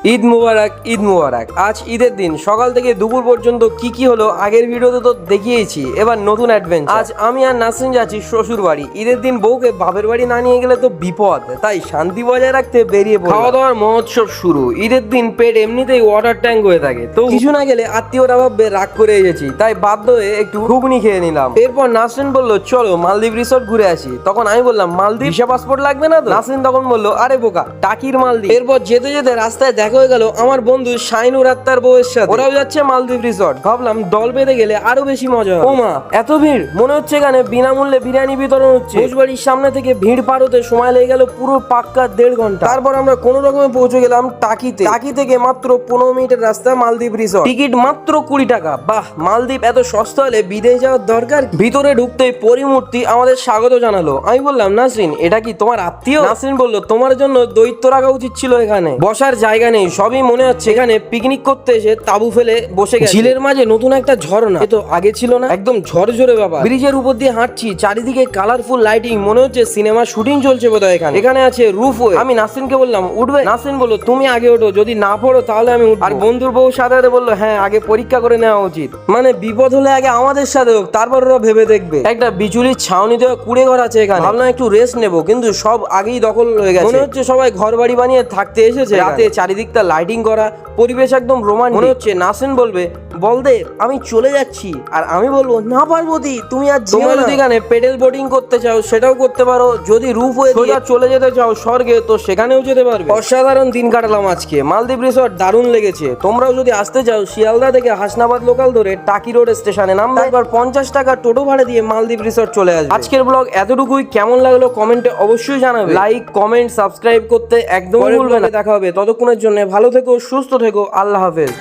ঈদ মুবারক, ঈদ মুবারক। আজ ঈদের দিন, সকাল থেকে দুপুর পর্যন্ত কি কি হলো আগের ভিডিওতে তো দেখিয়েছি। এবার নতুন অ্যাডভেঞ্চার। আজ আমি আর নাসরিন যাচ্ছি শ্বশুর বাড়ি। ঈদের দিন বউকে বাপের বাড়ি না নিয়ে গেলে তো বিপদ, তাই শান্তি বজায় রাখতে বেরিয়ে পড়লাম। খাওয়া দাওয়ার মহোৎসব শুরু। ঈদের দিন পেট এমনিতেই ওয়াটার ট্যাঙ্ক হয়ে থাকে, তো কিছু না গেলে আত্মীয়রা ভাববে রাগ করে এসেছি, তাই বাধ্য হয়ে একটু ঘুগনি খেয়ে নিলাম। এরপর নাসরিন বললো চলো মালদ্বীপ রিসোর্ট ঘুরে আসি। তখন আমি বললাম মালদ্বীপ ভিসা পাসপোর্ট লাগবে না তো? নাসরিন তখন বললো আরে বোকা, টাকির মালদ্বীপ। এরপর যেতে যেতে রাস্তায় দেখা হয়ে গেল আমার বন্ধু শাইনুর আত্মার বউয়ের সাথে। ওরাও যাচ্ছে মালদ্বীপ রিসোর্ট। ভাবলাম দল বেঁধে গেলে আরো বেশি মজা হবে। ওমা, এত ভিড়! মনে হচ্ছে এখানে বিনামূল্যে বিরিয়ানি বিতরণ হচ্ছে। ভোজবাড়ির সামনে থেকে ভিড় পার হতে সময় লেগে গেল পুরো পাক্কা 1.5 ঘন্টা। তারপর আমরা কোনো রকমে পৌঁছে গেলাম টাকিতে। টাকি থেকে মাত্র 15 মিনিটের রাস্তা মালদ্বীপ রিসোর্ট। টিকিট মাত্র 20 টাকা। বাহ, মালদ্বীপ এত সস্তা হলে বিদেশ যাওয়ার দরকার। ভিতরে ঢুকতেই পরিমূর্তি আমাদের স্বাগত জানালো। আমি বললাম নাসরিন, এটা কি তোমার আত্মীয়? নাসরিন বলল তোমার জন্য দৈত্য রাখা উচিত ছিল। এখানে বসার জায়গা নেই, সবই মনে হচ্ছে এখানে পিকনিক করতে এসে তাবু ফেলে বসে গেছে। ঝিলের মাঝে নতুন একটা ঝর্ণা, এ তো আগে ছিল না। একদম ঝরঝরে বাবা। ব্রিজের উপর দিয়ে হাঁটছি, চারিদিকে কালারফুল লাইটিং, মনে হচ্ছে সিনেমা শুটিং চলছে বোধহয় এখানে। এখানে আছে রুফওয়ে। আমি নাসরিনকে বললাম উঠবে? নাসরিন বলল তুমি আগে ওঠো, যদি না পড়ো তাহলে আমি উঠবো। আর বন্ধুর বউ সাথে সাথে বললো হ্যাঁ, আগে পরীক্ষা করে নেওয়া উচিত। মানে বিপদ হলে আগে আমাদের সাথে হোক, তারপর ওরা ভেবে দেখবে। একটা বিচুলির ছাউনিতে কুড়ে ঘর আছে এখানে। ভাবলাম একটু রেস্ট নেবো, কিন্তু সব আগেই দখল হয়ে গেছে। মনে হচ্ছে সবাই ঘর বাড়ি বানিয়ে থাকতে এসেছে। রাতে চারিদিকটা লাইটিং করা, পরিবেশ একদম রোমান্টিক। মনে হচ্ছে নাসরিন বলবে বলদেব আমি চলে যাচ্ছি, আর আমি বলবো না পার্বতী তুমি আর তোমরা যদি এখানে পেডেল বোটিং করতে চাও সেটাও করতে পারো। যদি রুফ হয়ে সোজা চলে যেতে চাও স্বর্গে, তো সেখানেও যেতে পারবে। অসাধারণ দিন কাটালাম আজকে। মালদ্বীপ রিসোর্ট দারুণ লেগেছে। তোমরাও যদি আসতে চাও শিয়ালদা থেকে হাসনাবাদ লোকাল ধরে টাকি রোড স্টেশনে নামবে, একবার 50 টাকা টোটো ভাড়া দিয়ে মালদ্বীপ রিসোর্ট চলে আসবে। আজকের ব্লগ এতটুকুই। কেমন লাগলো কমেন্টে অবশ্যই জানাবে। লাইক, কমেন্ট, সাবস্ক্রাইব করতে একদম ভুলবে না। দেখা হবে, ততক্ষণের জন্য ভালো থেকো, সুস্থ থেকো, আল্লাহ হাফেজ।